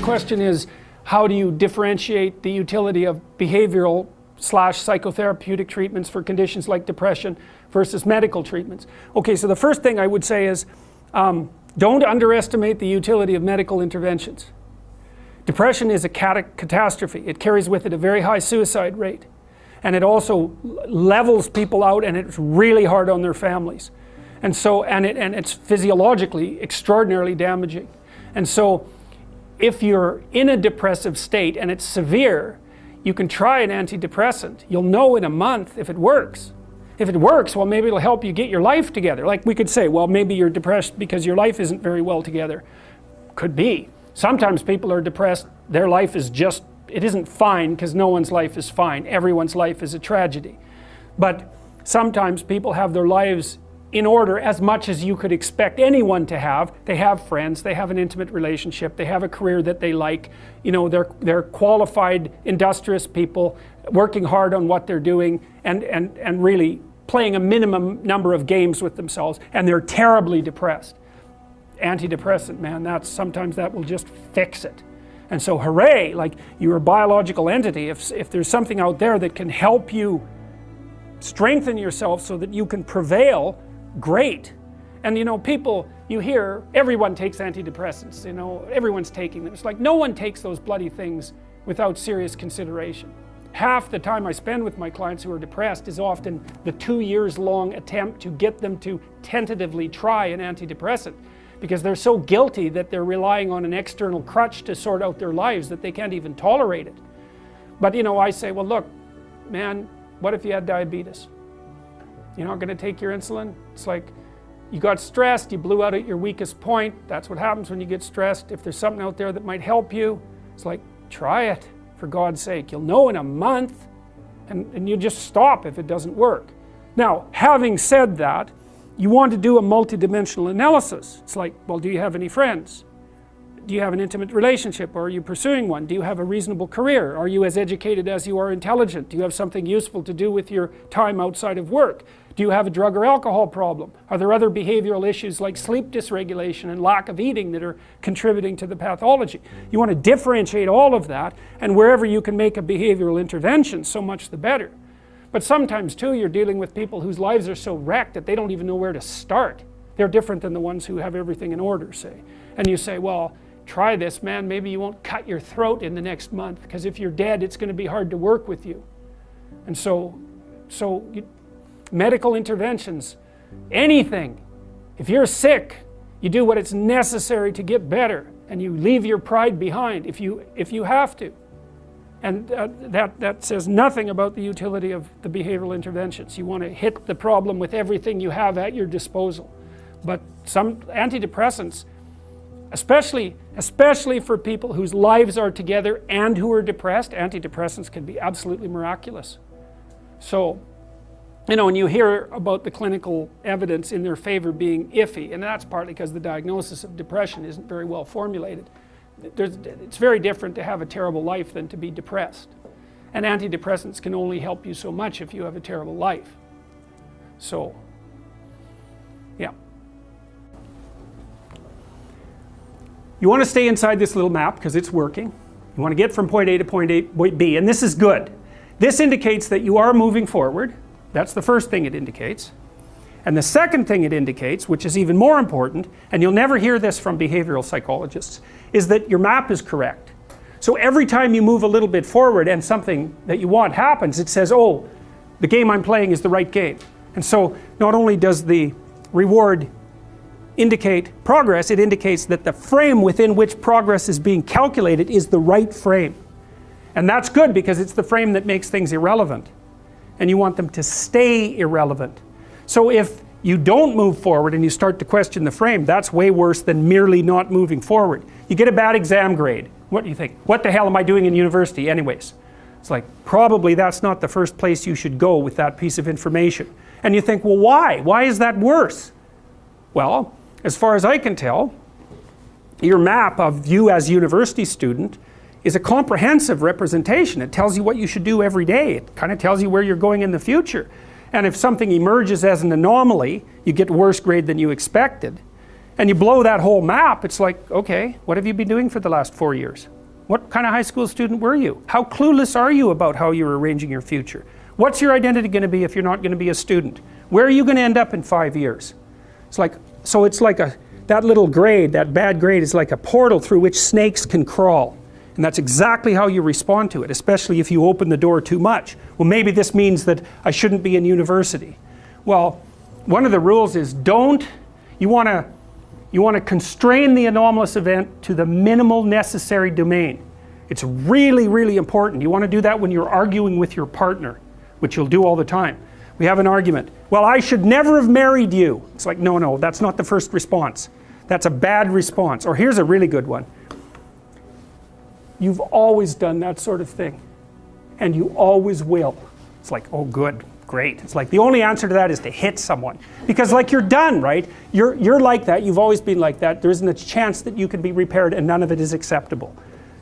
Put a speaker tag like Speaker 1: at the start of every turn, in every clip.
Speaker 1: question is, how do you differentiate the utility of behavioral / psychotherapeutic treatments for conditions like depression versus medical treatments? Okay, so the first thing I would say is, don't underestimate the utility of medical interventions. Depression is a catastrophe. It carries with it a very high suicide rate. And it also levels people out, and it's really hard on their families. And so, and it's physiologically extraordinarily damaging. And so, if you're in a depressive state and it's severe, you can try an antidepressant. You'll know in a month if it works. If it works, well, maybe it'll help you get your life together. Like we could say, well, maybe you're depressed because your life isn't very well together. Could be. Sometimes people are depressed, their life is just, it isn't fine, because no one's life is fine. Everyone's life is a tragedy. But sometimes people have their lives in order as much as you could expect anyone to have. They have friends, they have an intimate relationship, they have a career that they like, you know, they're qualified, industrious people working hard on what they're doing and really playing a minimum number of games with themselves, and they're terribly depressed. Antidepressant, man, sometimes that will just fix it. And so hooray, like you're a biological entity. If there's something out there that can help you strengthen yourself so that you can prevail, great. And you know, people, you hear everyone takes antidepressants, you know, everyone's taking them. It's like no one takes those bloody things without serious consideration. Half the time I spend with my clients who are depressed is often the 2 years long attempt to get them to tentatively try an antidepressant, because they're so guilty that they're relying on an external crutch to sort out their lives that they can't even tolerate it. But you know, I say, well look, man, what if you had diabetes? You're not going to take your insulin? It's like you got stressed, you blew out at your weakest point. That's what happens when you get stressed. If there's something out there that might help you, it's like, try it, for God's sake. You'll know in a month, and you just stop if it doesn't work. Now, having said that, you want to do a multidimensional analysis. It's like, well, do you have any friends? Do you have an intimate relationship, or are you pursuing one? Do you have a reasonable career? Are you as educated as you are intelligent? Do you have something useful to do with your time outside of work? Do you have a drug or alcohol problem? Are there other behavioral issues like sleep dysregulation and lack of eating that are contributing to the pathology? You want to differentiate all of that, and wherever you can make a behavioral intervention, so much the better. But sometimes too, you're dealing with people whose lives are so wrecked that they don't even know where to start. They're different than the ones who have everything in order, say. And you say, well, try this, man, maybe you won't cut your throat in the next month, because if you're dead, it's going to be hard to work with you. And so medical interventions, anything. If you're sick, you do what is necessary to get better, and you leave your pride behind if you have to. And that says nothing about the utility of the behavioral interventions. You want to hit the problem with everything you have at your disposal. But some antidepressants, especially for people whose lives are together and who are depressed, antidepressants can be absolutely miraculous. So, you know, when you hear about the clinical evidence in their favor being iffy, and that's partly because the diagnosis of depression isn't very well formulated. It's very different to have a terrible life than to be depressed. And antidepressants can only help you so much if you have a terrible life. So, yeah. You want to stay inside this little map because it's working. You want to get from point A to point B, and this is good. This indicates that you are moving forward. That's the first thing it indicates. And the second thing it indicates, which is even more important, and you'll never hear this from behavioral psychologists, is that your map is correct. So every time you move a little bit forward and something that you want happens, it says, oh, the game I'm playing is the right game. And so not only does the reward indicate progress, it indicates that the frame within which progress is being calculated is the right frame. And that's good because it's the frame that makes things irrelevant. And you want them to stay irrelevant. So if you don't move forward and you start to question the frame, that's way worse than merely not moving forward. You get a bad exam grade. What do you think? What the hell am I doing in university anyways? It's like, probably that's not the first place you should go with that piece of information. And you think, well, why? Why is that worse? Well, as far as I can tell, your map of you as a university student is a comprehensive representation. It tells you what you should do every day. It kind of tells you where you're going in the future. And if something emerges as an anomaly, you get a worse grade than you expected. And you blow that whole map, it's like, okay, what have you been doing for the last 4 years? What kind of high school student were you? How clueless are you about how you're arranging your future? What's your identity going to be if you're not going to be a student? Where are you going to end up in 5 years? It's like, so it's like that little grade, that bad grade is like a portal through which snakes can crawl. And that's exactly how you respond to it, especially if you open the door too much. Well, maybe this means that I shouldn't be in university. Well, one of the rules is you want to constrain the anomalous event to the minimal necessary domain. It's really, really important. You want to do that when you're arguing with your partner, which you'll do all the time. We have an argument. Well, I should never have married you. It's like, no, that's not the first response. That's a bad response. Or here's a really good one. You've always done that sort of thing, and you always will. It's like, oh good, great. It's like the only answer to that is to hit someone. Because like you're done, right? You're like that, you've always been like that. There isn't a chance that you can be repaired and none of it is acceptable.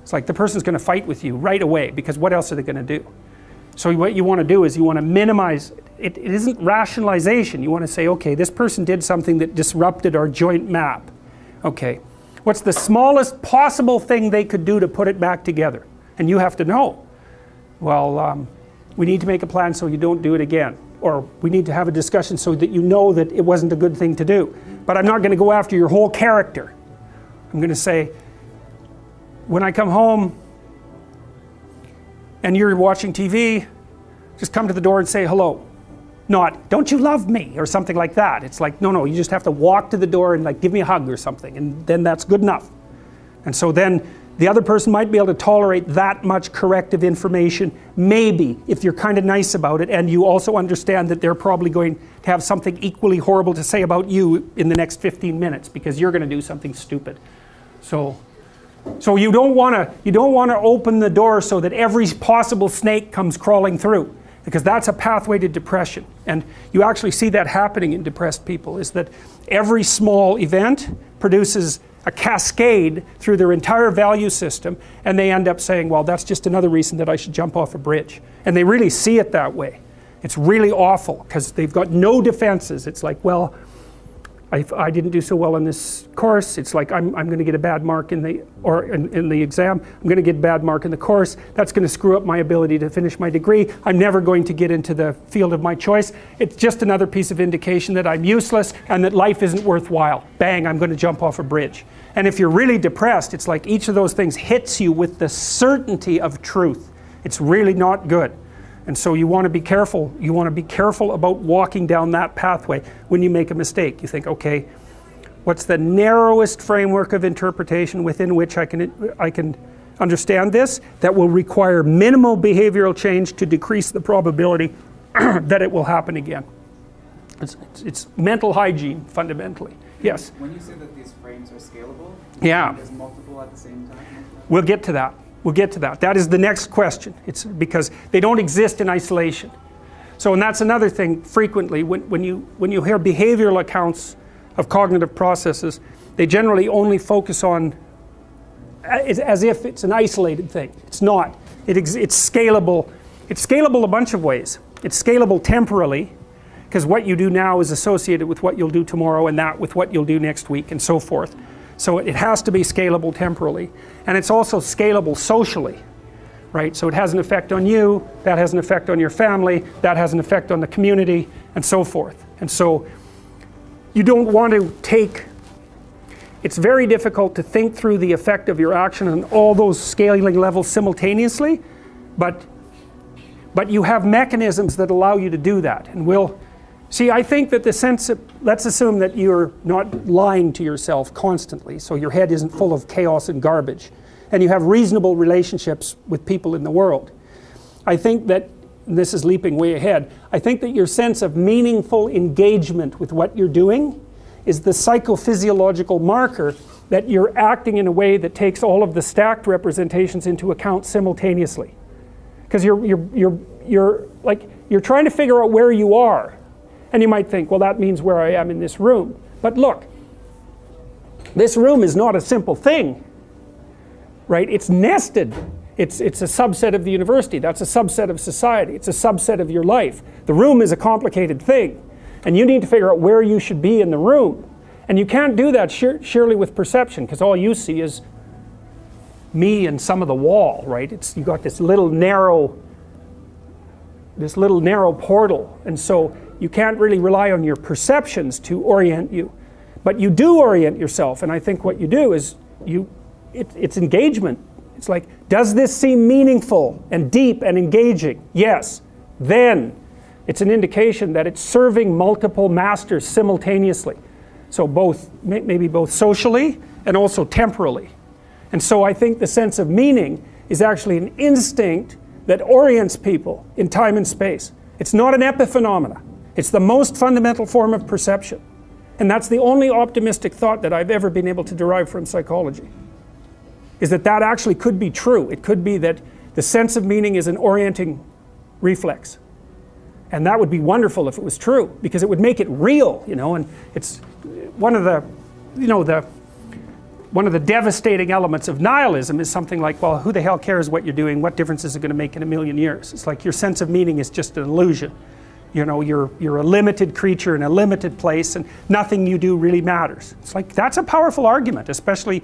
Speaker 1: It's like the person's going to fight with you right away because what else are they going to do? So what you want to do is you want to minimize, it isn't rationalization. You want to say, okay, this person did something that disrupted our joint map. Okay, what's the smallest possible thing they could do to put it back together? And you have to know. Well, we need to make a plan so you don't do it again. Or we need to have a discussion so that you know that it wasn't a good thing to do. But I'm not going to go after your whole character. I'm going to say, when I come home and you're watching TV, just come to the door and say hello. Not, don't you love me? Or something like that. It's like, no, you just have to walk to the door and like give me a hug or something. And then that's good enough. And so then the other person might be able to tolerate that much corrective information, maybe, if you're kind of nice about it, and you also understand that they're probably going to have something equally horrible to say about you in the next 15 minutes because you're going to do something stupid. So you don't want to open the door so that every possible snake comes crawling through, because that's a pathway to depression. And you actually see that happening in depressed people, is that every small event produces a cascade through their entire value system, and they end up saying, well, that's just another reason that I should jump off a bridge. And they really see it that way. It's really awful because they've got no defenses. It's like, well, I didn't do so well in this course. It's like I'm going to get a bad mark in the exam. I'm going to get a bad mark in the course. That's going to screw up my ability to finish my degree. I'm never going to get into the field of my choice. It's just another piece of indication that I'm useless and that life isn't worthwhile. Bang, I'm going to jump off a bridge. And if you're really depressed, it's like each of those things hits you with the certainty of truth. It's really not good. And so you want to be careful. You want to be careful about walking down that pathway when you make a mistake. You think, okay, what's the narrowest framework of interpretation within which I can understand this that will require minimal behavioral change to decrease the probability that it will happen again? It's mental hygiene, fundamentally. Yes?
Speaker 2: When you say that these frames are scalable,
Speaker 1: yeah,
Speaker 2: there's multiple at the same time?
Speaker 1: We'll get to that. We'll get to that. That is the next question. It's because they don't exist in isolation. So, and that's another thing frequently when you hear behavioral accounts of cognitive processes, they generally only focus on as if it's an isolated thing. It's not. It's scalable. It's scalable a bunch of ways. It's scalable temporally, because what you do now is associated with what you'll do tomorrow, and that with what you'll do next week, and so forth. So it has to be scalable temporally. And it's also scalable socially, right? So it has an effect on you, that has an effect on your family, that has an effect on the community, and so forth. And so you don't want to it's very difficult to think through the effect of your action on all those scaling levels simultaneously, but you have mechanisms that allow you to do that. And I think that the sense of, let's assume that you're not lying to yourself constantly, so your head isn't full of chaos and garbage, and you have reasonable relationships with people in the world. I think that, and this is leaping way ahead, I think that your sense of meaningful engagement with what you're doing is the psychophysiological marker that you're acting in a way that takes all of the stacked representations into account simultaneously. Because you're trying to figure out where you are. And you might think, well, that means where I am in this room. But look, this room is not a simple thing, right? It's nested. It's a subset of the university. That's a subset of society. It's a subset of your life. The room is a complicated thing. And you need to figure out where you should be in the room. And you can't do that surely with perception, because all you see is me and some of the wall, right? You got this little narrow portal, and so you can't really rely on your perceptions to orient you, but you do orient yourself. And I think what you do is it's engagement. It's like, does this seem meaningful and deep and engaging? Yes. Then it's an indication that it's serving multiple masters simultaneously. So maybe both socially and also temporally. And so I think the sense of meaning is actually an instinct that orients people in time and space. It's not an epiphenomena. It's the most fundamental form of perception. And that's the only optimistic thought that I've ever been able to derive from psychology, is that actually could be true. It could be that the sense of meaning is an orienting reflex. And that would be wonderful if it was true, because it would make it real, and it's one of the devastating elements of nihilism is something like, well, who the hell cares what you're doing? What difference is it going to make in a million years? It's like your sense of meaning is just an illusion. You're a limited creature in a limited place, and nothing you do really matters. It's like, that's a powerful argument, especially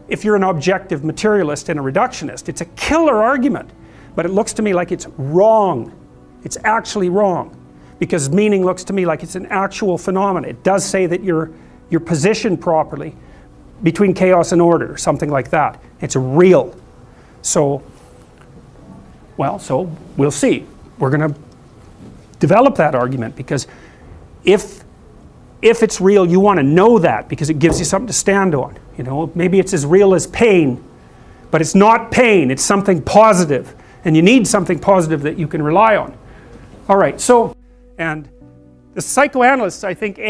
Speaker 1: if you're an objective materialist and a reductionist. It's a killer argument, but it looks to me like it's wrong. It's actually wrong, because meaning looks to me like it's an actual phenomenon. It does say that you're positioned properly between chaos and order, or something like that. It's real. So we'll see. We're going to develop that argument, because if it's real, you want to know that, because it gives you something to stand on. Maybe it's as real as pain, but it's not pain. It's something positive, and you need something positive that you can rely on. All right, and the psychoanalysts, I think,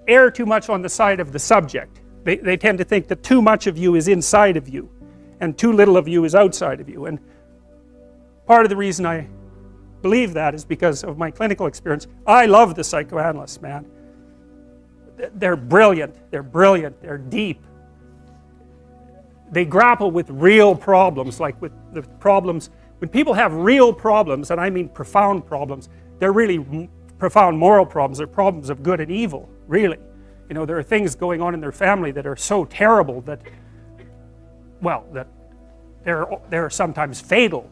Speaker 1: err too much on the side of the subject. They tend to think that too much of you is inside of you, and too little of you is outside of you. And part of the reason I believe that is because of my clinical experience. I love the psychoanalysts, man. They're brilliant, they're deep. They grapple with real problems, like with the problems. When people have real problems, and I mean profound problems, they're really profound moral problems. They're problems of good and evil, really. There are things going on in their family that are so terrible that they're sometimes fatal.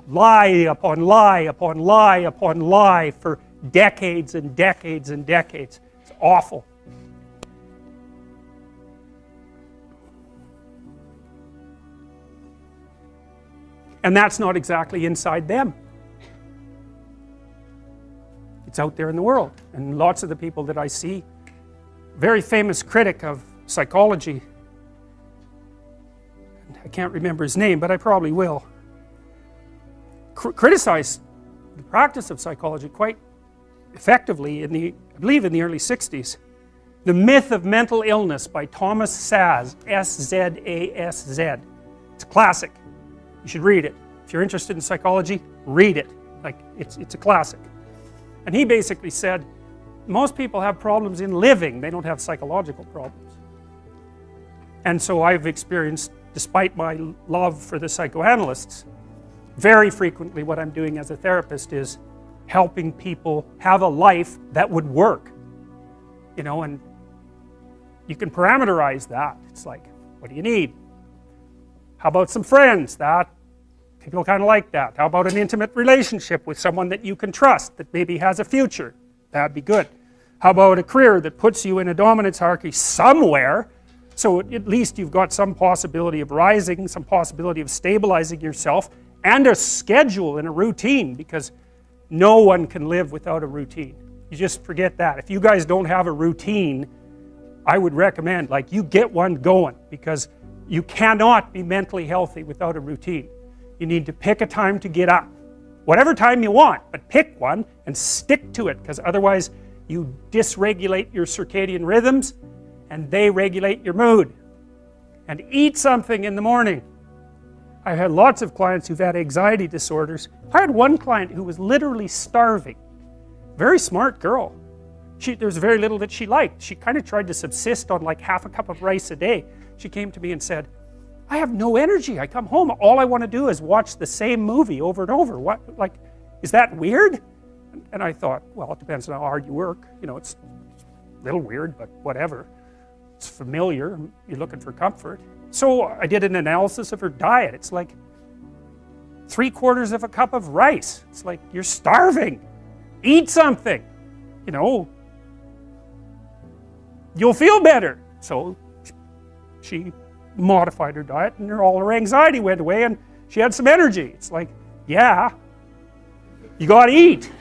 Speaker 1: Lie upon lie upon lie upon lie for decades and decades and decades. It's awful. And that's not exactly inside them. It's out there in the world. And lots of the people that I see, very famous critic of psychology, I can't remember his name, but I probably will, criticized the practice of psychology quite effectively I believe in the early 60s. The Myth of Mental Illness by Thomas Szasz, S-Z-A-S-Z. It's a classic. You should read it. If you're interested in psychology, read it. It's a classic. And he basically said, most people have problems in living. They don't have psychological problems. And so I've experienced, despite my love for the psychoanalysts, very frequently what I'm doing as a therapist is helping people have a life that would work. And you can parameterize that. It's like, what do you need? How about some friends? People kind of like that. How about an intimate relationship with someone that you can trust, that maybe has a future? That'd be good. How about a career that puts you in a dominance hierarchy somewhere, so at least you've got some possibility of rising, some possibility of stabilizing yourself, and a schedule and a routine, because no one can live without a routine. You just forget that. If you guys don't have a routine, I would recommend, you get one going, because you cannot be mentally healthy without a routine. You need to pick a time to get up. Whatever time you want, but pick one and stick to it, because otherwise you dysregulate your circadian rhythms and they regulate your mood. And eat something in the morning. I've had lots of clients who've had anxiety disorders. I had one client who was literally starving. Very smart girl. There was very little that she liked. She kind of tried to subsist on half a cup of rice a day. She came to me and said, I have no energy. I come home, all I want to do is watch the same movie over and over. What, is that weird? And I thought, well, it depends on how hard you work. It's a little weird, but whatever. It's familiar. You're looking for comfort. So I did an analysis of her diet. It's like 3/4 of a cup of rice. It's like, you're starving. Eat something. You know, you'll feel better. So she modified her diet and all her anxiety went away and she had some energy. It's like, yeah, you got to eat.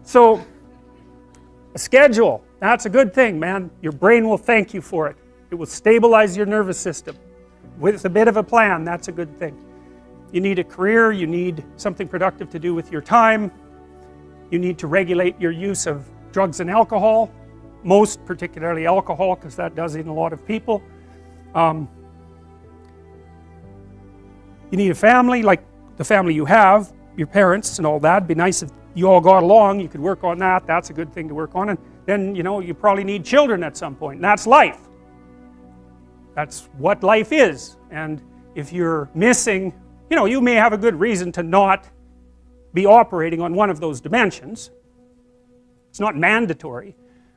Speaker 1: So a schedule, that's a good thing, man. Your brain will thank you for it. It will stabilize your nervous system. With a bit of a plan, that's a good thing. You need a career, you need something productive to do with your time. You need to regulate your use of drugs and alcohol, most particularly alcohol, because that does in a lot of people. You need a family, like the family you have, your parents and all that. It'd be nice if you all got along, you could work on that. That's a good thing to work on. And then, you know, you probably need children at some point, and that's life. That's what life is. And if you're missing, you know, you may have a good reason to not be operating on one of those dimensions. It's not mandatory,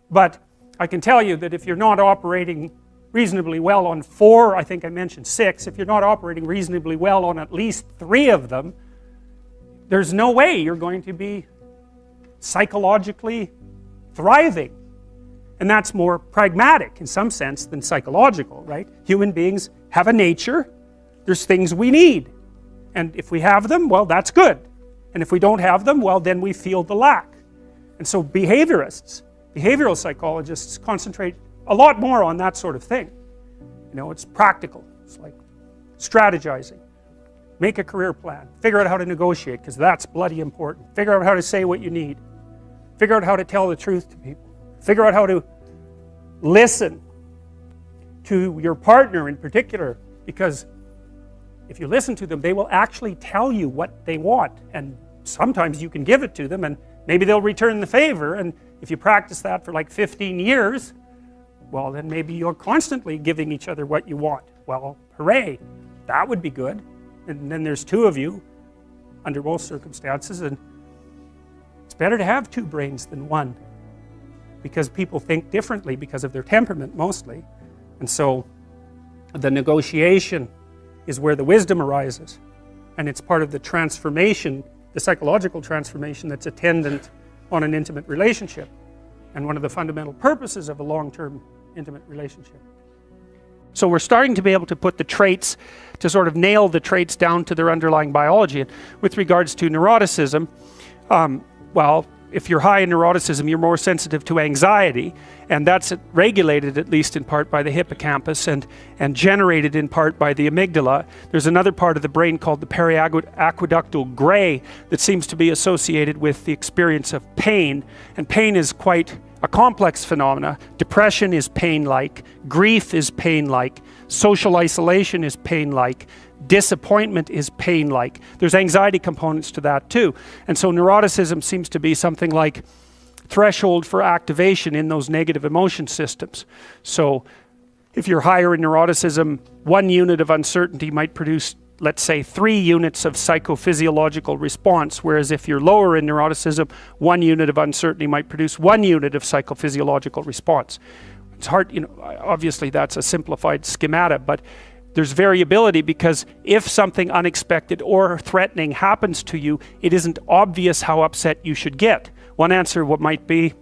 Speaker 1: but I can tell you that if you're not operating reasonably well on 4, I think I mentioned 6, if you're not operating reasonably well on at least 3 of them, there's no way you're going to be psychologically thriving. And that's more pragmatic in some sense than psychological, right? Human beings have a nature. There's things we need. And if we have them, well, that's good. And if we don't have them, well, then we feel the lack. And so behaviorists, behavioral psychologists concentrate a lot more on that sort of thing. You know, it's practical. It's like strategizing. Make a career plan. Figure out how to negotiate, because that's bloody important. Figure out how to say what you need. Figure out how to tell the truth to people. Figure out how to listen to your partner in particular, because if you listen to them, they will actually tell you what they want, and sometimes you can give it to them and maybe they'll return the favor. And if you practice that for like 15 years, well, then maybe you're constantly giving each other what you want. Well, hooray, that would be good. And then there's 2 of you under most circumstances, and it's better to have 2 brains than 1, because people think differently because of their temperament mostly. And so the negotiation is where the wisdom arises, and it's part of the transformation, the psychological transformation that's attendant on an intimate relationship, and one of the fundamental purposes of a long-term intimate relationship. So we're starting to be able to put the traits, to sort of nail the traits down to their underlying biology. And with regards to neuroticism, well, if you're high in neuroticism, you're more sensitive to anxiety, and that's regulated at least in part by the hippocampus and generated in part by the amygdala. There's another part of the brain called the periaqueductal gray that seems to be associated with the experience of pain, and pain is quite a complex phenomena. Depression is pain-like, grief is pain-like, social isolation is pain-like, disappointment is pain-like. There's anxiety components to that too. And so neuroticism seems to be something like threshold for activation in those negative emotion systems. So if you're higher in neuroticism, 1 unit of uncertainty might produce, let's say, 3 units of psychophysiological response, whereas if you're lower in neuroticism, 1 unit of uncertainty might produce 1 unit of psychophysiological response. It's hard, you know, obviously that's a simplified schemata, but there's variability, because if something unexpected or threatening happens to you, it isn't obvious how upset you should get. One answer might be,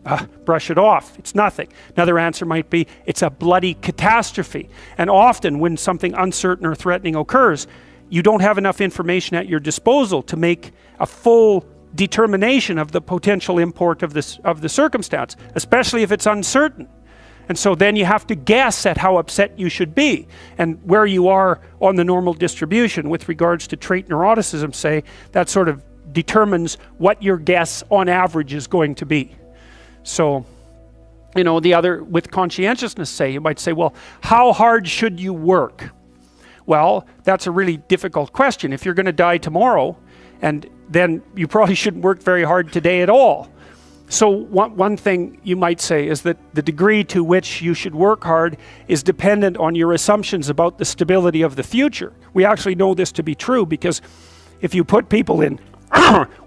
Speaker 1: brush it off, it's nothing. Another answer might be, it's a bloody catastrophe. And often when something uncertain or threatening occurs, you don't have enough information at your disposal to make a full determination of the potential import of the circumstance, especially if it's uncertain. And so then you have to guess at how upset you should be, and where you are on the normal distribution with regards to trait neuroticism, say, that sort of determines what your guess on average is going to be. So, you know, the other, with conscientiousness, say, you might say, well, how hard should you work? Well, that's a really difficult question. If you're going to die tomorrow, and then you probably shouldn't work very hard today at all. So one thing you might say is that the degree to which you should work hard is dependent on your assumptions about the stability of the future. We actually know this to be true, because if you put people in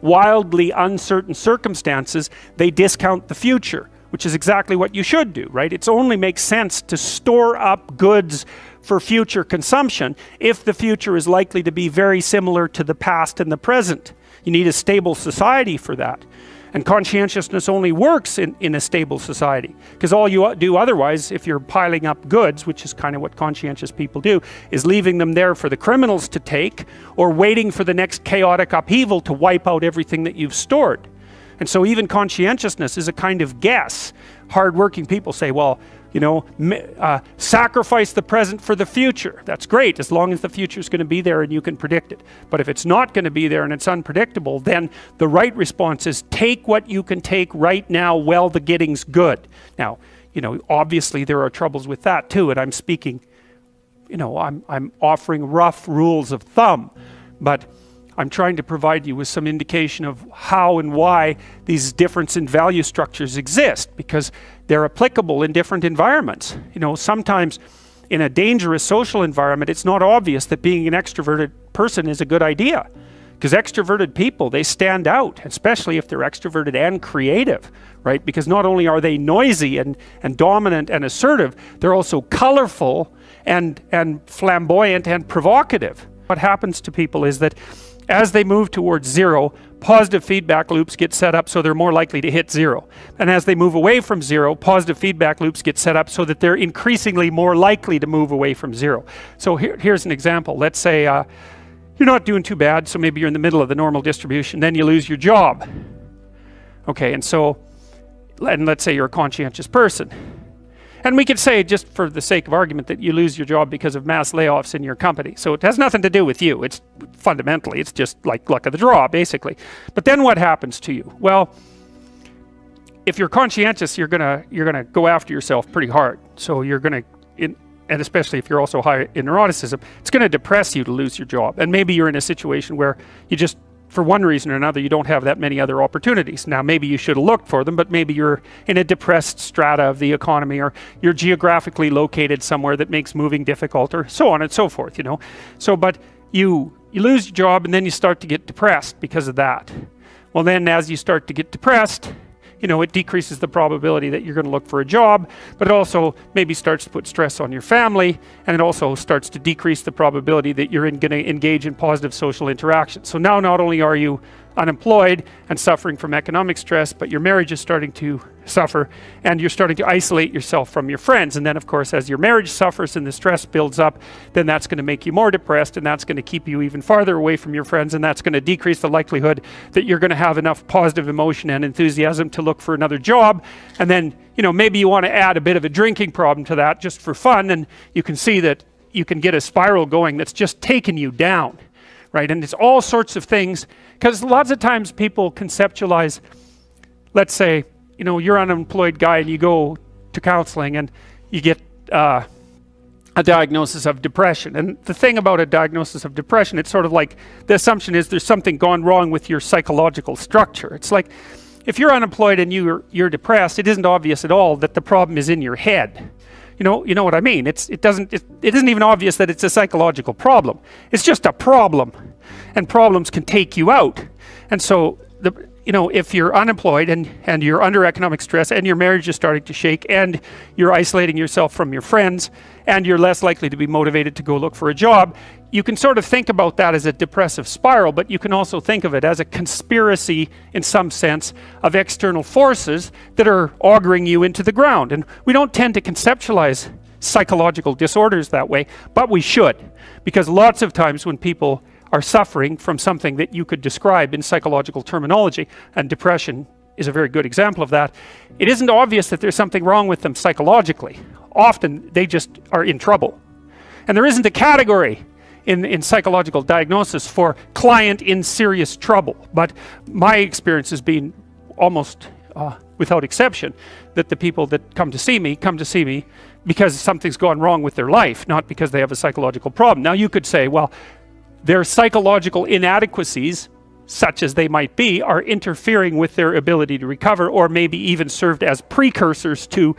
Speaker 1: wildly uncertain circumstances, they discount the future, which is exactly what you should do, right? It only makes sense to store up goods for future consumption if the future is likely to be very similar to the past and the present. You need a stable society for that. And conscientiousness only works in a stable society, because all you do otherwise, if you're piling up goods, which is kind of what conscientious people do, is leaving them there for the criminals to take, or waiting for the next chaotic upheaval to wipe out everything that you've stored. And so even conscientiousness is a kind of guess. Hardworking people say, well, you know, sacrifice the present for the future. That's great, as long as the future is going to be there and you can predict it. But if it's not going to be there and it's unpredictable, then the right response is take what you can take right now while the getting's good. Now, you know, obviously there are troubles with that too, and I'm speaking, you know, I'm offering rough rules of thumb, but I'm trying to provide you with some indication of how and why these difference in value structures exist, because they're applicable in different environments. You know, sometimes in a dangerous social environment, it's not obvious that being an extroverted person is a good idea, because extroverted people, they stand out, especially if they're extroverted and creative, right? Because not only are they noisy and dominant and assertive, they're also colorful and flamboyant and provocative. What happens to people is that as they move towards zero, positive feedback loops get set up so they're more likely to hit zero. And as they move away from zero, positive feedback loops get set up so that they're increasingly more likely to move away from zero. So here's an example. Let's say you're not doing too bad, so maybe you're in the middle of the normal distribution, then you lose your job. Okay, and let's say you're a conscientious person. And we could say, just for the sake of argument, that you lose your job because of mass layoffs in your company. So it has nothing to do with you. It's fundamentally, it's just like luck of the draw, basically. But then what happens to you? Well, if you're conscientious, you're gonna go after yourself pretty hard. So you're gonna, and especially if you're also high in neuroticism, it's gonna depress you to lose your job. And maybe you're in a situation where you just, for one reason or another, you don't have that many other opportunities. Now, maybe you should have looked for them, but maybe you're in a depressed strata of the economy, or you're geographically located somewhere that makes moving difficult, or so on and so forth, you know. So, but you lose your job, and then you start to get depressed because of that. Well, then as you start to get depressed, you know, it decreases the probability that you're going to look for a job, but it also maybe starts to put stress on your family, and it also starts to decrease the probability that you're going to engage in positive social interaction. So now not only are you unemployed and suffering from economic stress, but your marriage is starting to suffer, and you're starting to isolate yourself from your friends. And then, of course, as your marriage suffers and the stress builds up, then that's going to make you more depressed, and that's going to keep you even farther away from your friends, and that's going to decrease the likelihood that you're going to have enough positive emotion and enthusiasm to look for another job. And then, you know, maybe you want to add a bit of a drinking problem to that just for fun, and you can see that you can get a spiral going that's just taking you down, right? And it's all sorts of things, because lots of times people conceptualize, let's say, you know, you're an unemployed guy and you go to counseling and you get a diagnosis of depression. And the thing about a diagnosis of depression, it's sort of like the assumption is there's something gone wrong with your psychological structure. It's like if you're unemployed and you're depressed, it isn't obvious at all that the problem is in your head. You know what I mean? It isn't even obvious that it's a psychological problem. It's just a problem, and problems can take you out. And so you know, if you're unemployed and you're under economic stress and your marriage is starting to shake and you're isolating yourself from your friends and you're less likely to be motivated to go look for a job, you can sort of think about that as a depressive spiral, but you can also think of it as a conspiracy in some sense of external forces that are auguring you into the ground. And we don't tend to conceptualize psychological disorders that way, but we should, because lots of times when people are suffering from something that you could describe in psychological terminology, and depression is a very good example of that, it isn't obvious that there's something wrong with them psychologically. Often they just are in trouble. And there isn't a category in psychological diagnosis for client in serious trouble. But my experience has been almost without exception that the people that come to see me because something's gone wrong with their life, not because they have a psychological problem. Now you could say, well, their psychological inadequacies, such as they might be, are interfering with their ability to recover, or maybe even served as precursors to,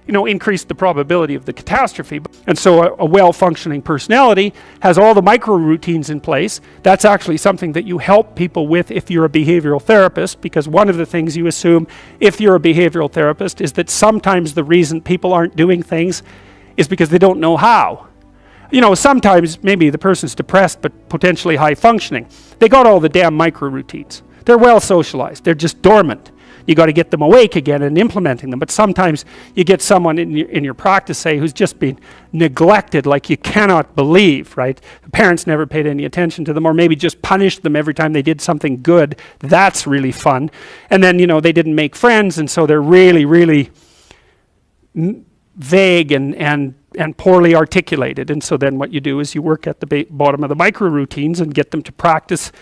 Speaker 1: you know, increase the probability of the catastrophe. And so a well-functioning personality has all the micro routines in place. That's actually something that you help people with if you're a behavioral therapist, because one of the things you assume if you're a behavioral therapist is that sometimes the reason people aren't doing things is because they don't know how. you know, sometimes maybe the person's depressed but potentially high functioning. They got all the damn micro routines. They're well socialized. They're just dormant. You got to get them awake again and implementing them. But sometimes you get someone in your practice, say, who's just been neglected like you cannot believe, right? The parents never paid any attention to them, or maybe just punished them every time they did something good. That's really fun. And then, you know, they didn't make friends, and so they're really, really vague and poorly articulated. And so then what you do is you work at the bottom of the micro routines and get them to practice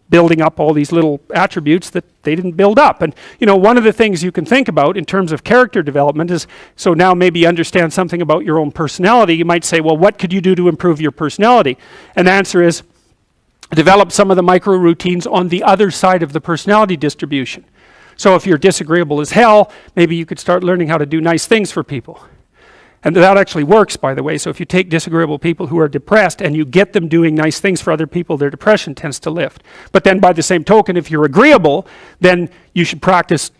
Speaker 1: building up all these little attributes that they didn't build up. And you know, one of the things you can think about in terms of character development is, so now maybe you understand something about your own personality. You might say, well, what could you do to improve your personality? And the answer is, develop some of the micro routines on the other side of the personality distribution. So if you're disagreeable as hell, maybe you could start learning how to do nice things for people. And that actually works, by the way. So if you take disagreeable people who are depressed and you get them doing nice things for other people, their depression tends to lift. But then by the same token, if you're agreeable, then you should practice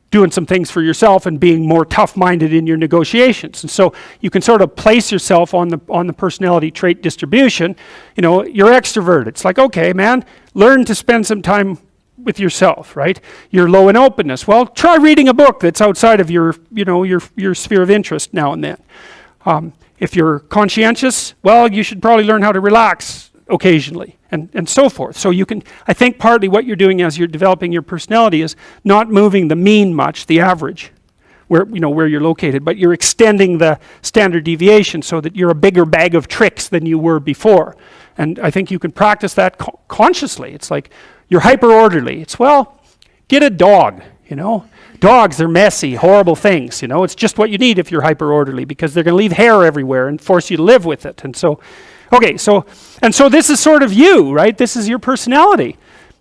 Speaker 1: doing some things for yourself and being more tough-minded in your negotiations. And so you can sort of place yourself on the personality trait distribution. You know, you're extroverted. It's like, okay, man, learn to spend some time with yourself, right? You're low in openness. Well, try reading a book that's outside of your, you know, your sphere of interest now and then. If you're conscientious, well, you should probably learn how to relax occasionally, and so forth. So you can, I think partly what you're doing as you're developing your personality is not moving the mean much, the average, where, you know, where you're located, but you're extending the standard deviation so that you're a bigger bag of tricks than you were before. And I think you can practice that consciously. It's like, you're hyper-orderly. It's, well, get a dog, you know. Dogs are messy, horrible things, you know. It's just what you need if you're hyper-orderly, because they're going to leave hair everywhere and force you to live with it. And so, okay, so this is sort of you, right? This is your personality.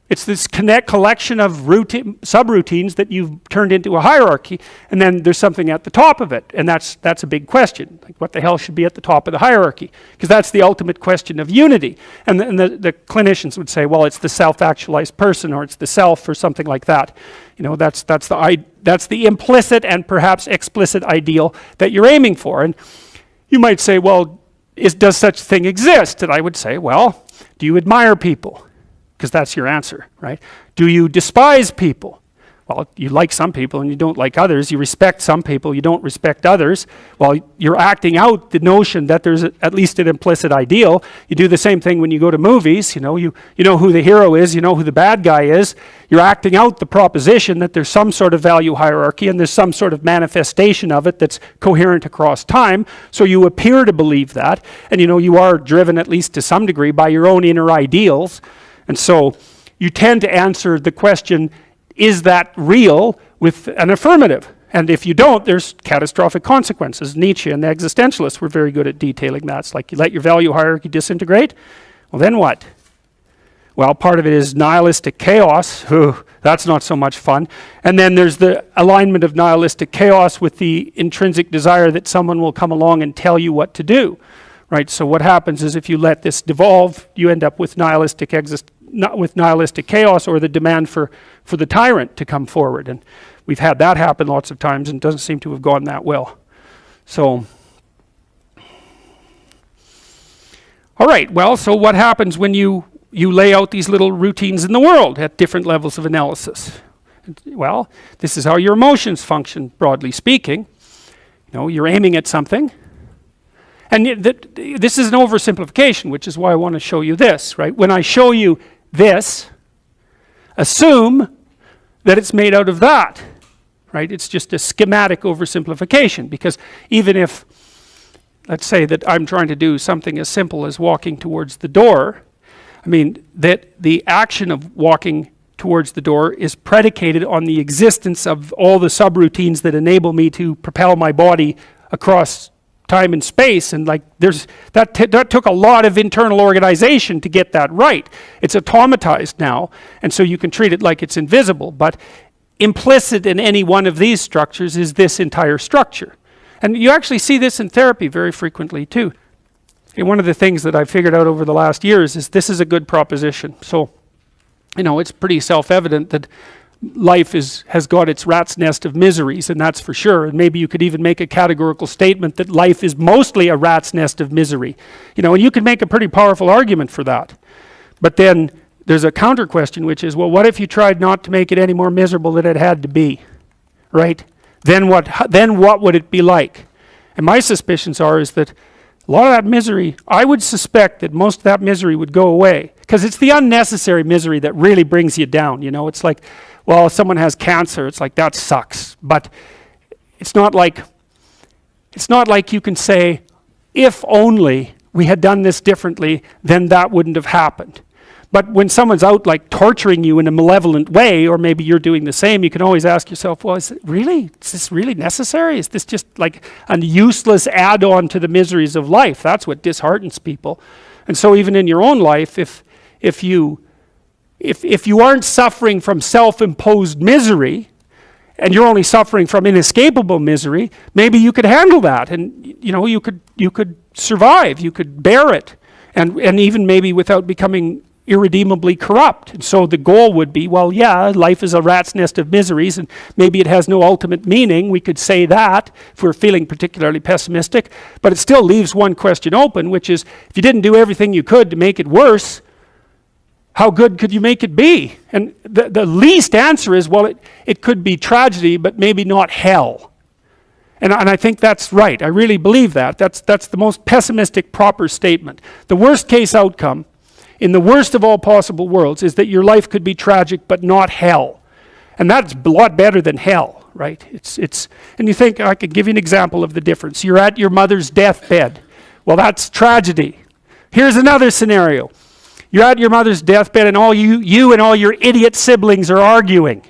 Speaker 1: It's this collection of subroutines that you've turned into a hierarchy, and then there's something at the top of it, and that's a big question. Like, what the hell should be at the top of the hierarchy? Because that's the ultimate question of unity. And the clinicians would say, well, it's the self-actualized person, or it's the self, or something like that. You know, that's the implicit and perhaps explicit ideal that you're aiming for. And you might say, well, does such a thing exist? And I would say, well, do you admire people? Because that's your answer, right? Do you despise people? Well, you like some people and you don't like others. You respect some people, you don't respect others. Well, you're acting out the notion that there's at least an implicit ideal. You do the same thing when you go to movies. You know who the hero is, you know who the bad guy is. You're acting out the proposition that there's some sort of value hierarchy and there's some sort of manifestation of it that's coherent across time. So you appear to believe that, and you know you are driven at least to some degree by your own inner ideals. And so you tend to answer the question, is that real, with an affirmative? And if you don't, there's catastrophic consequences. Nietzsche and the existentialists were very good at detailing that. It's like, you let your value hierarchy disintegrate, well then what? Well, part of it is nihilistic chaos. That's not so much fun. And then there's the alignment of nihilistic chaos with the intrinsic desire that someone will come along and tell you what to do. Right, so what happens is if you let this devolve, you end up with nihilistic chaos, or the demand for the tyrant to come forward. And we've had that happen lots of times, and it doesn't seem to have gone that well. So, all right, well, so what happens when you lay out these little routines in the world at different levels of analysis? Well, this is how your emotions function, broadly speaking. You know, you're aiming at something. And this is an oversimplification, which is why I want to show you this, right? When I show you this, assume that it's made out of that, right? It's just a schematic oversimplification, because even if, let's say that I'm trying to do something as simple as walking towards the door, I mean, that the action of walking towards the door is predicated on the existence of all the subroutines that enable me to propel my body across time and space, and like that took a lot of internal organization to get that right. It's automatized now, and so you can treat it like it's invisible, but implicit in any one of these structures is this entire structure. And you actually see this in therapy very frequently too. And one of the things that I've figured out over the last years is this is a good proposition. So, you know, it's pretty self-evident that life has got its rat's nest of miseries, and that's for sure. And maybe you could even make a categorical statement that life is mostly a rat's nest of misery. And you could make a pretty powerful argument for that. But then there's a counter question, which is, well, what if you tried not to make it any more miserable than it had to be, right? Then what would it be like? And my suspicions is that a lot of that misery, I would suspect that most of that misery would go away, because it's the unnecessary misery that really brings you down. It's like, well, if someone has cancer, it's like, that sucks. But it's not like you can say, if only we had done this differently, then that wouldn't have happened. But when someone's out like torturing you in a malevolent way, or maybe you're doing the same, you can always ask yourself, well, is this really necessary? Is this just like a useless add-on to the miseries of life? That's what disheartens people. And so even in your own life, if you aren't suffering from self-imposed misery, and you're only suffering from inescapable misery, maybe you could handle that, and you could survive, you could bear it, and even maybe without becoming irredeemably corrupt. And so the goal would be, well, yeah, life is a rat's nest of miseries, and maybe it has no ultimate meaning. We could say that if we're feeling particularly pessimistic, but it still leaves one question open, which is, if you didn't do everything you could to make it worse, how good could you make it be? And the least answer is, well, it could be tragedy, but maybe not hell. And I think that's right. I really believe that. That's the most pessimistic, proper statement. The worst case outcome, in the worst of all possible worlds, is that your life could be tragic, but not hell. And that's a lot better than hell, right? And you think, I could give you an example of the difference. You're at your mother's deathbed. Well, that's tragedy. Here's another scenario. You're at your mother's deathbed, and you and all your idiot siblings are arguing.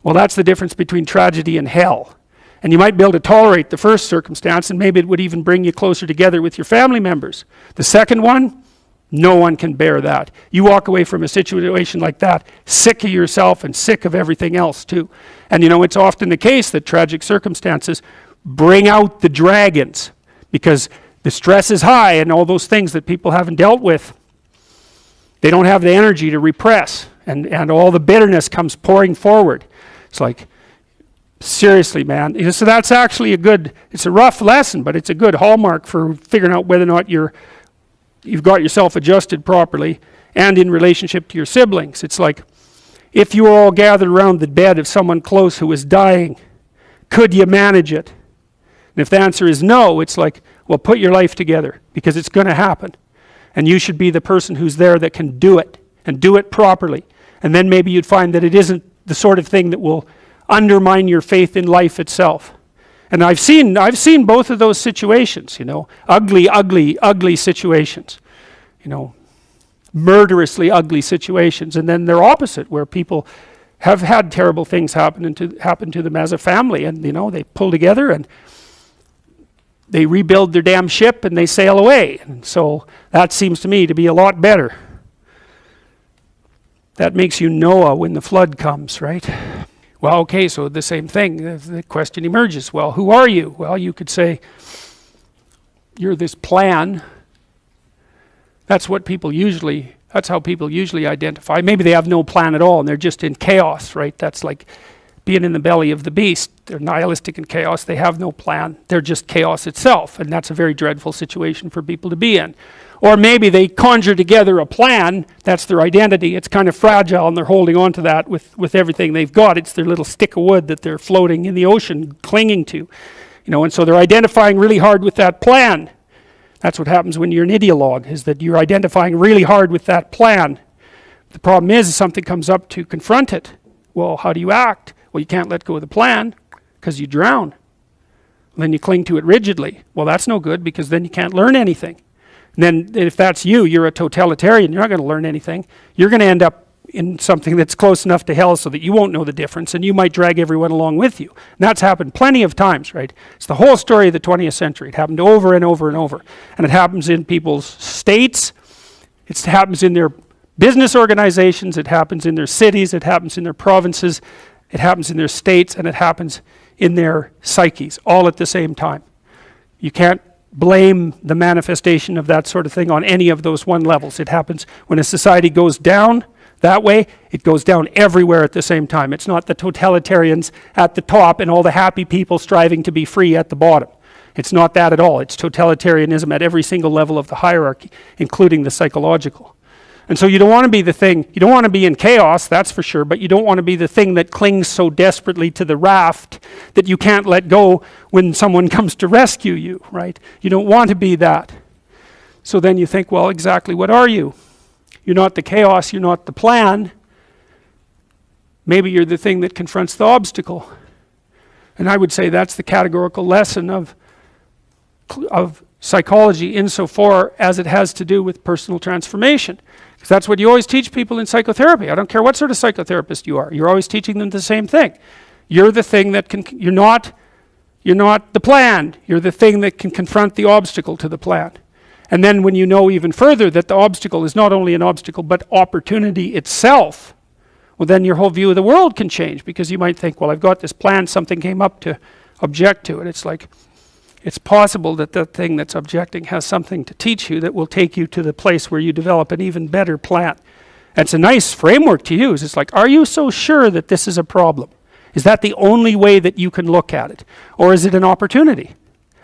Speaker 1: Well, that's the difference between tragedy and hell. And you might be able to tolerate the first circumstance, and maybe it would even bring you closer together with your family members. The second one, no one can bear that. You walk away from a situation like that sick of yourself and sick of everything else too. And it's often the case that tragic circumstances bring out the dragons, because the stress is high, and all those things that people haven't dealt with, they don't have the energy to repress, and all the bitterness comes pouring forward. It's like, seriously, man. So that's actually it's a rough lesson, but it's a good hallmark for figuring out whether or not you've got yourself adjusted properly and in relationship to your siblings. It's like, if you were all gathered around the bed of someone close who was dying, could you manage it? And if the answer is no, it's like, well, put your life together, because it's going to happen. And you should be the person who's there that can do it, and do it properly. And then maybe you'd find that it isn't the sort of thing that will undermine your faith in life itself. And I've seen both of those situations, ugly situations, murderously ugly situations, and then they're opposite, where people have had terrible things happen to them as a family, and they pull together and they rebuild their damn ship and they sail away. And so that seems to me to be a lot better. That makes you Noah when the flood comes, right? Well, okay, so the same thing. The question emerges, well, who are you? Well, you could say, you're this plan. That's how people usually identify. Maybe they have no plan at all, and they're just in chaos, right? That's like being in the belly of the beast. They're nihilistic in chaos. They have no plan. They're just chaos itself, and that's a very dreadful situation for people to be in. Or maybe they conjure together a plan. That's their identity. It's kind of fragile, and they're holding on to that with everything they've got. It's their little stick of wood that they're floating in the ocean, clinging to. And so they're identifying really hard with that plan. That's what happens when you're an ideologue, is that you're identifying really hard with that plan. The problem is, if something comes up to confront it, well, how do you act? Well, you can't let go of the plan, because you drown. Then you cling to it rigidly. Well, that's no good, because then you can't learn anything. And then if that's you're a totalitarian, you're not going to learn anything. You're going to end up in something that's close enough to hell so that you won't know the difference, and you might drag everyone along with you. And that's happened plenty of times, right? It's the whole story of the 20th century. It happened over and over and over. And it happens in people's states. It happens in their business organizations. It happens in their cities. It happens in their provinces. It happens in their states, and it happens in their psyches, all at the same time. You can't blame the manifestation of that sort of thing on any of those one levels. It happens when a society goes down, that way, it goes down everywhere at the same time. It's not the totalitarians at the top and all the happy people striving to be free at the bottom. It's not that at all. It's totalitarianism at every single level of the hierarchy, including the psychological. And so you don't want to be the thing, you don't want to be in chaos, that's for sure, but you don't want to be the thing that clings so desperately to the raft that you can't let go when someone comes to rescue you, right? You don't want to be that. So then you think, well, exactly what are you? You're not the chaos, you're not the plan. Maybe you're the thing that confronts the obstacle. And I would say that's the categorical lesson of psychology insofar as it has to do with personal transformation. Because that's what you always teach people in psychotherapy. I don't care what sort of psychotherapist you are. You're always teaching them the same thing. You're the thing that can, you're not the plan. You're the thing that can confront the obstacle to the plan. And then when you know even further that the obstacle is not only an obstacle, but opportunity itself, well, then your whole view of the world can change, because you might think, well, I've got this plan, something came up to object to it. It's like, it's possible that the thing that's objecting has something to teach you that will take you to the place where you develop an even better plan. It's a nice framework to use. It's like, are you so sure that this is a problem? Is that the only way that you can look at it? Or is it an opportunity?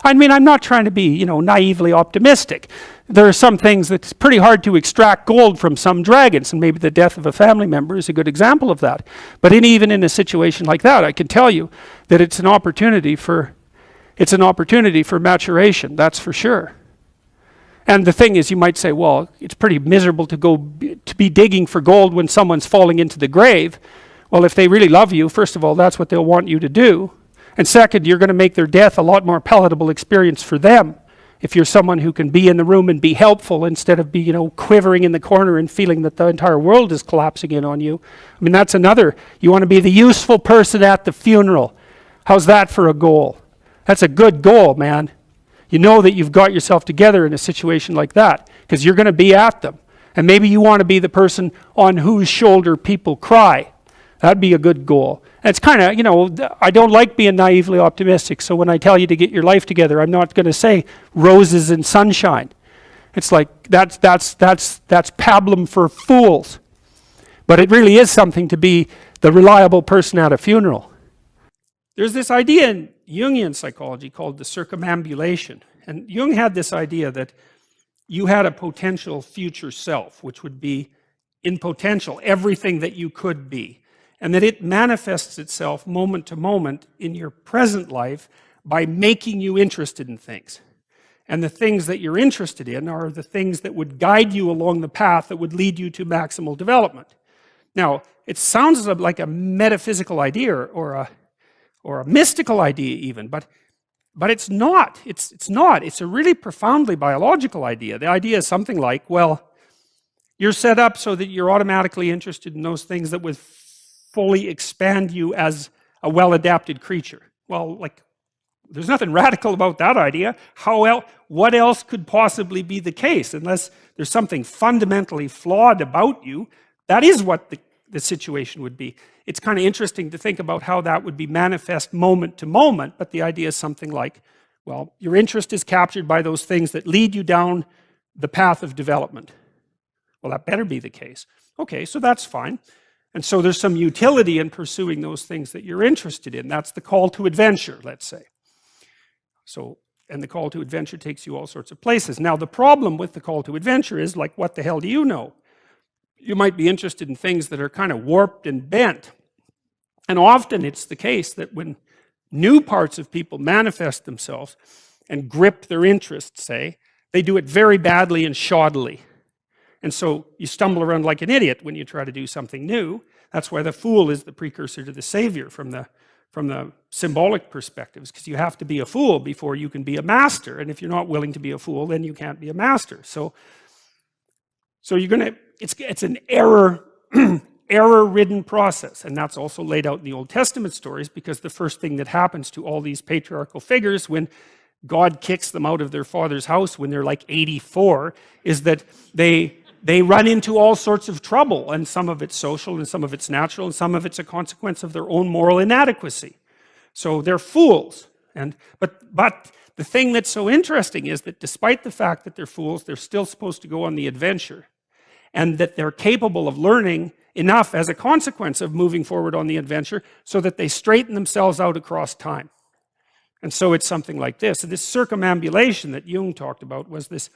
Speaker 1: I mean, I'm not trying to be, naively optimistic. There are some things that's pretty hard to extract gold from some dragons, and maybe the death of a family member is a good example of that. But even in a situation like that, I can tell you that it's an opportunity for maturation, that's for sure. And the thing is, you might say, well, it's pretty miserable to be digging for gold when someone's falling into the grave. Well, if they really love you, first of all, that's what they'll want you to do. And second, you're going to make their death a lot more palatable experience for them if you're someone who can be in the room and be helpful instead of be, quivering in the corner and feeling that the entire world is collapsing in on you. I mean, that's another. You want to be the useful person at the funeral. How's that for a goal? That's a good goal, man. You know that you've got yourself together in a situation like that because you're going to be at them. And maybe you want to be the person on whose shoulder people cry. That'd be a good goal. And it's kind of, I don't like being naively optimistic, so when I tell you to get your life together, I'm not going to say roses and sunshine. It's like, that's pablum for fools. But it really is something to be the reliable person at a funeral. There's this idea in Jungian psychology called the circumambulation. And Jung had this idea that you had a potential future self, which would be in potential everything that you could be. And that it manifests itself moment to moment in your present life by making you interested in things. And the things that you're interested in are the things that would guide you along the path that would lead you to maximal development. Now, it sounds like a metaphysical idea or a mystical idea even, but it's not. It's not. It's a really profoundly biological idea. The idea is something like, well, you're set up so that you're automatically interested in those things that would fully expand you as a well-adapted creature. Well, there's nothing radical about that idea. What else could possibly be the case? Unless there's something fundamentally flawed about you, that is what the situation would be. It's kind of interesting to think about how that would be manifest moment to moment, but the idea is something like, well, your interest is captured by those things that lead you down the path of development. Well, that better be the case. Okay, so that's fine. And so there's some utility in pursuing those things that you're interested in. That's the call to adventure, let's say. And the call to adventure takes you all sorts of places. Now, the problem with the call to adventure is, like, what the hell do you know? You might be interested in things that are kind of warped and bent. And often it's the case that when new parts of people manifest themselves and grip their interests, say, they do it very badly and shoddily. And so you stumble around like an idiot when you try to do something new. That's why the fool is the precursor to the savior from the symbolic perspectives, because you have to be a fool before you can be a master. And if you're not willing to be a fool, then you can't be a master. So you're going to, it's an error-ridden process. And that's also laid out in the Old Testament stories, because the first thing that happens to all these patriarchal figures when God kicks them out of their father's house when they're like 84 is that they run into all sorts of trouble, and some of it's social, and some of it's natural, and some of it's a consequence of their own moral inadequacy. So they're fools. But the thing that's so interesting is that despite the fact that they're fools, they're still supposed to go on the adventure, and that they're capable of learning enough as a consequence of moving forward on the adventure so that they straighten themselves out across time. And so it's something like this. And this circumambulation that Jung talked about was this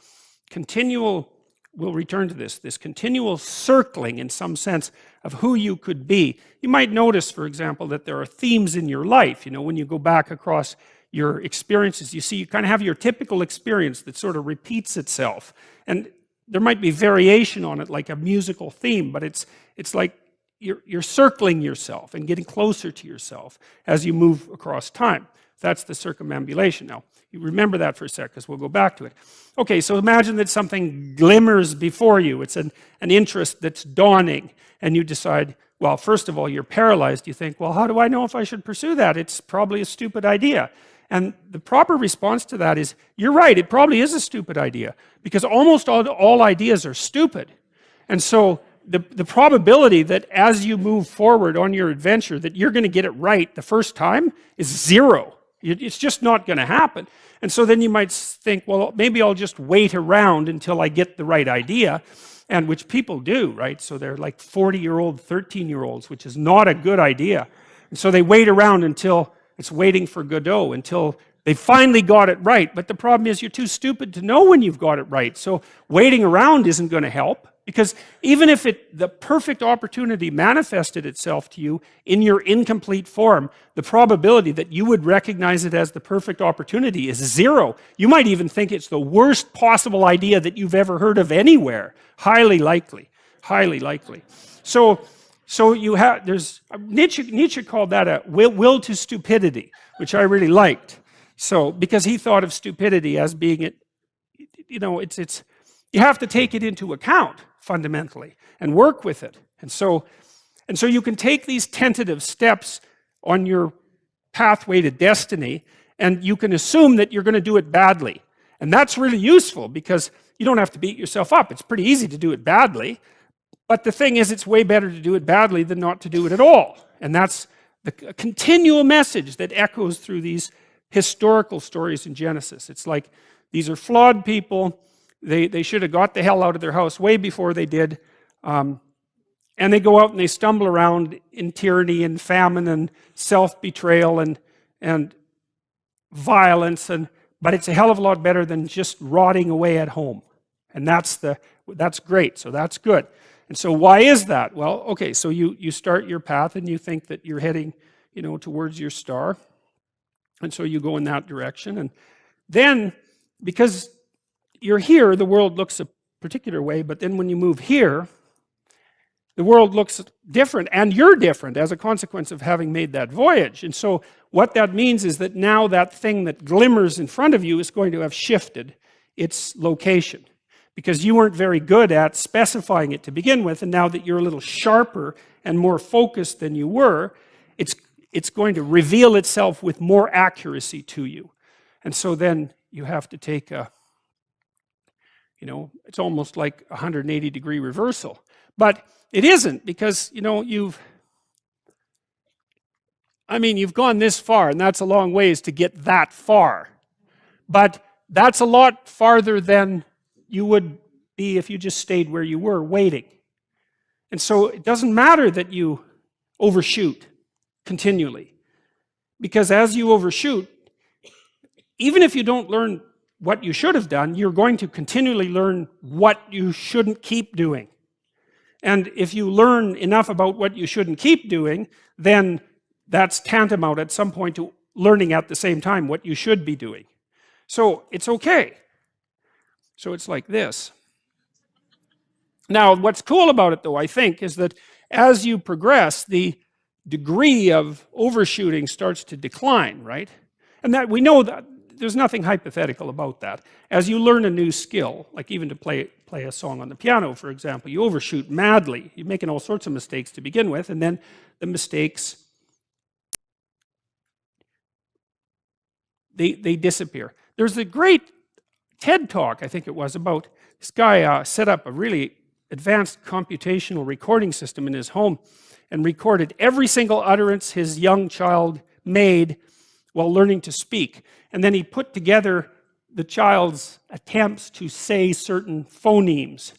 Speaker 1: continual, we'll return to this continual circling in some sense of who you could be. You might notice, for example, that there are themes in your life. You know, when you go back across your experiences, you see you kind of have your typical experience that sort of repeats itself. And there might be variation on it, like a musical theme, but it's like you're circling yourself and getting closer to yourself as you move across time. That's the circumambulation. Now, you remember that for a sec, because we'll go back to it. Okay, so imagine that something glimmers before you. It's an interest that's dawning, and you decide, well, first of all, you're paralyzed. You think, well, how do I know if I should pursue that? It's probably a stupid idea. And the proper response to that is, you're right, it probably is a stupid idea, because almost all ideas are stupid. And so the probability that as you move forward on your adventure that you're going to get it right the first time is zero. It's just not going to happen. And so then you might think, well, maybe I'll just wait around until I get the right idea, and which people do, right? So they're like 40-year-old, 13-year-olds, which is not a good idea. And so they wait around until it's waiting for Godot, until they finally got it right. But the problem is you're too stupid to know when you've got it right. So waiting around isn't going to help, because even if the perfect opportunity manifested itself to you in your incomplete form, the probability that you would recognize it as the perfect opportunity is zero. You might even think it's the worst possible idea that you've ever heard of anywhere. Highly likely. Highly likely. So you have, there's, Nietzsche called that a will to stupidity, which I really liked. So, because he thought of stupidity as being it, you know, it's you have to take it into account fundamentally and work with it. And so you can take these tentative steps on your pathway to destiny, and you can assume that you're going to do it badly. And that's really useful, because you don't have to beat yourself up. It's pretty easy to do it badly. But the thing is, it's way better to do it badly than not to do it at all. And that's the continual message that echoes through these historical stories in Genesis. It's like, these are flawed people. They should have got the hell out of their house way before they did. And they go out and they stumble around in tyranny and famine and self-betrayal and violence. But it's a hell of a lot better than just rotting away at home. And that's great. So that's good. And so why is that? Well, okay, so you start your path and you think that you're heading, you know, towards your star. And so you go in that direction. And then, because you're here, the world looks a particular way, but then when you move here, the world looks different, and you're different as a consequence of having made that voyage. And so what that means is that now that thing that glimmers in front of you is going to have shifted its location, because you weren't very good at specifying it to begin with, and now that you're a little sharper and more focused than you were, it's going to reveal itself with more accuracy to you. And so then you have to take a, you know, it's almost like a 180-degree reversal. But it isn't, because, you know, you've gone this far, and that's a long ways to get that far. But that's a lot farther than you would be if you just stayed where you were, waiting. And so it doesn't matter that you overshoot continually, because as you overshoot, even if you don't learn what you should have done, you're going to continually learn what you shouldn't keep doing. And if you learn enough about what you shouldn't keep doing, then that's tantamount at some point to learning at the same time what you should be doing. So it's okay. So it's like this. Now, what's cool about it, though, I think, is that as you progress, the degree of overshooting starts to decline, right? And that we know that there's nothing hypothetical about that. As you learn a new skill, like even to play a song on the piano, for example, you overshoot madly. You're making all sorts of mistakes to begin with, and then the mistakes, they disappear. There's a great TED talk, I think it was, about this guy set up a really advanced computational recording system in his home and recorded every single utterance his young child made while learning to speak. And then he put together the child's attempts to say certain phonemes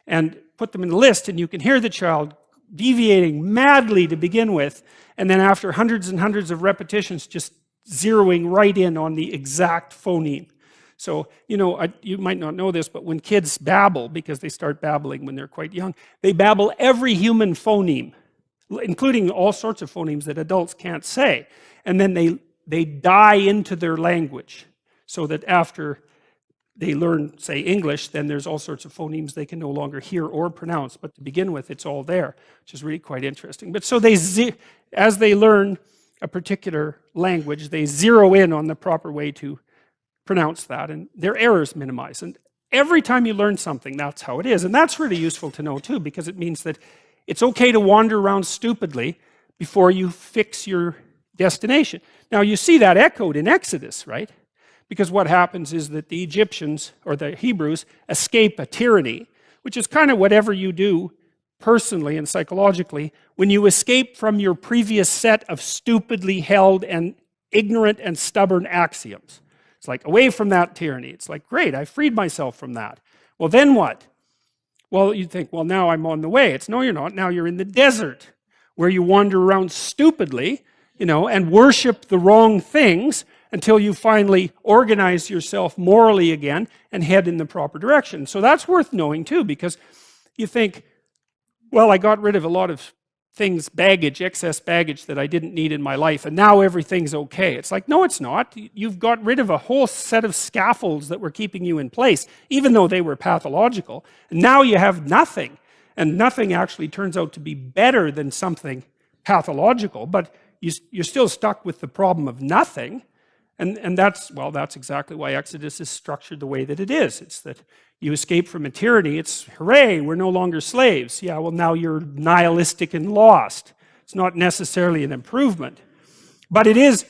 Speaker 1: and put them in a list, and you can hear the child deviating madly to begin with, and then after hundreds and hundreds of repetitions, just zeroing right in on the exact phoneme. So, you know, you might not know this, but when kids babble, because they start babbling when they're quite young, they babble every human phoneme, including all sorts of phonemes that adults can't say. And then they die into their language, so that after they learn, say, English, then there's all sorts of phonemes they can no longer hear or pronounce. But to begin with, it's all there, which is really quite interesting. But so as they learn a particular language, they zero in on the proper way to pronounce that, and their errors minimize. And every time you learn something, that's how it is. And that's really useful to know too, because it means that it's okay to wander around stupidly before you fix your destination. Now you see that echoed in Exodus, right? Because what happens is that the Egyptians, or the Hebrews, escape a tyranny, which is kind of whatever you do personally and psychologically when you escape from your previous set of stupidly held and ignorant and stubborn axioms. It's like, away from that tyranny. It's like, great, I freed myself from that. Well, then what? Well, you think, well, now I'm on the way. It's, no, you're not. Now you're in the desert, where you wander around stupidly, you know, and worship the wrong things until you finally organize yourself morally again and head in the proper direction. So that's worth knowing too, because you think, well, I got rid of a lot of things, baggage, excess baggage that I didn't need in my life, and now everything's okay. It's like, no, it's not. You've got rid of a whole set of scaffolds that were keeping you in place, even though they were pathological. And now you have nothing, and nothing actually turns out to be better than something pathological, but you're still stuck with the problem of nothing. And that's, well, that's exactly why Exodus is structured the way that it is. It's that you escape from a tyranny. It's, hooray, we're no longer slaves. Yeah, well, now you're nihilistic and lost. It's not necessarily an improvement. But it is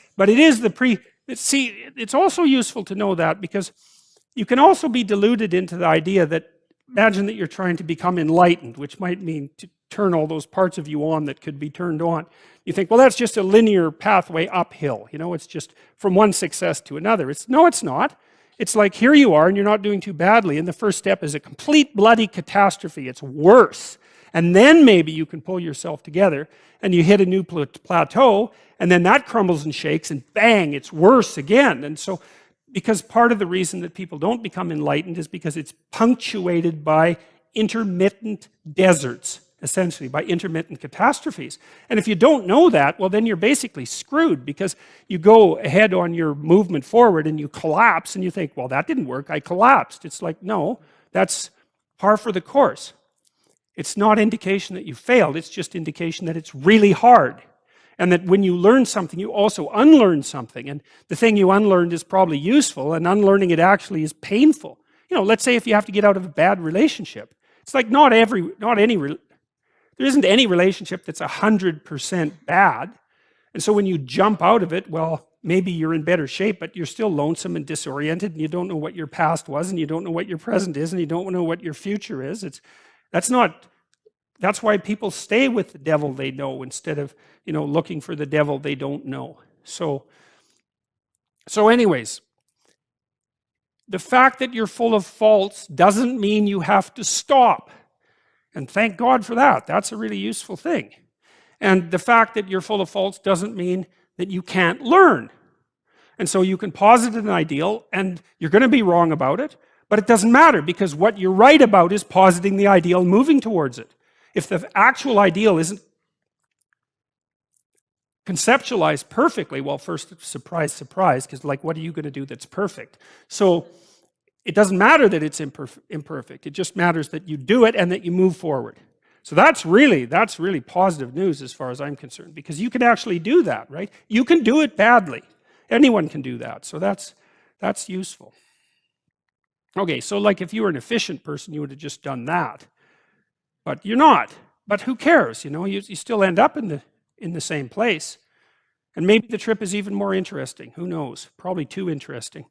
Speaker 1: see, it's also useful to know that, because you can also be deluded into the idea that, imagine that you're trying to become enlightened, which might mean to turn all those parts of you on that could be turned on. You think, well, that's just a linear pathway uphill. You know, it's just from one success to another. No, it's not. It's like, here you are, and you're not doing too badly, and the first step is a complete bloody catastrophe. It's worse. And then maybe you can pull yourself together, and you hit a new plateau, and then that crumbles and shakes, and bang, it's worse again. And so, because part of the reason that people don't become enlightened is because it's punctuated by intermittent deserts, essentially, by intermittent catastrophes. And if you don't know that, well, then you're basically screwed, because you go ahead on your movement forward and you collapse, and you think, well, that didn't work, I collapsed. It's like, no, that's par for the course. It's not indication that you failed, it's just indication that it's really hard. And that when you learn something, you also unlearn something. And the thing you unlearned is probably useful, and unlearning it actually is painful. You know, let's say if you have to get out of a bad relationship. It's like there isn't any relationship that's 100% bad. And so when you jump out of it, well, maybe you're in better shape, but you're still lonesome and disoriented, and you don't know what your past was, and you don't know what your present is, and you don't know what your future is. That's why people stay with the devil they know, instead of, you know, looking for the devil they don't know. So anyways, the fact that you're full of faults doesn't mean you have to stop. And thank God for that. That's a really useful thing. And the fact that you're full of faults doesn't mean that you can't learn. And so you can posit an ideal, and you're going to be wrong about it, but it doesn't matter, because what you're right about is positing the ideal and moving towards it. If the actual ideal isn't conceptualized perfectly, well, first, surprise, surprise, because like, what are you going to do that's perfect? So it doesn't matter that it's imperfect. It just matters that you do it and that you move forward. So that's really positive news as far as I'm concerned, because you can actually do that, right? You can do it badly. Anyone can do that. So that's useful. Okay, so like if you were an efficient person, you would have just done that. But you're not. But who cares? You know, you still end up in the same place. And maybe the trip is even more interesting. Who knows? Probably too interesting.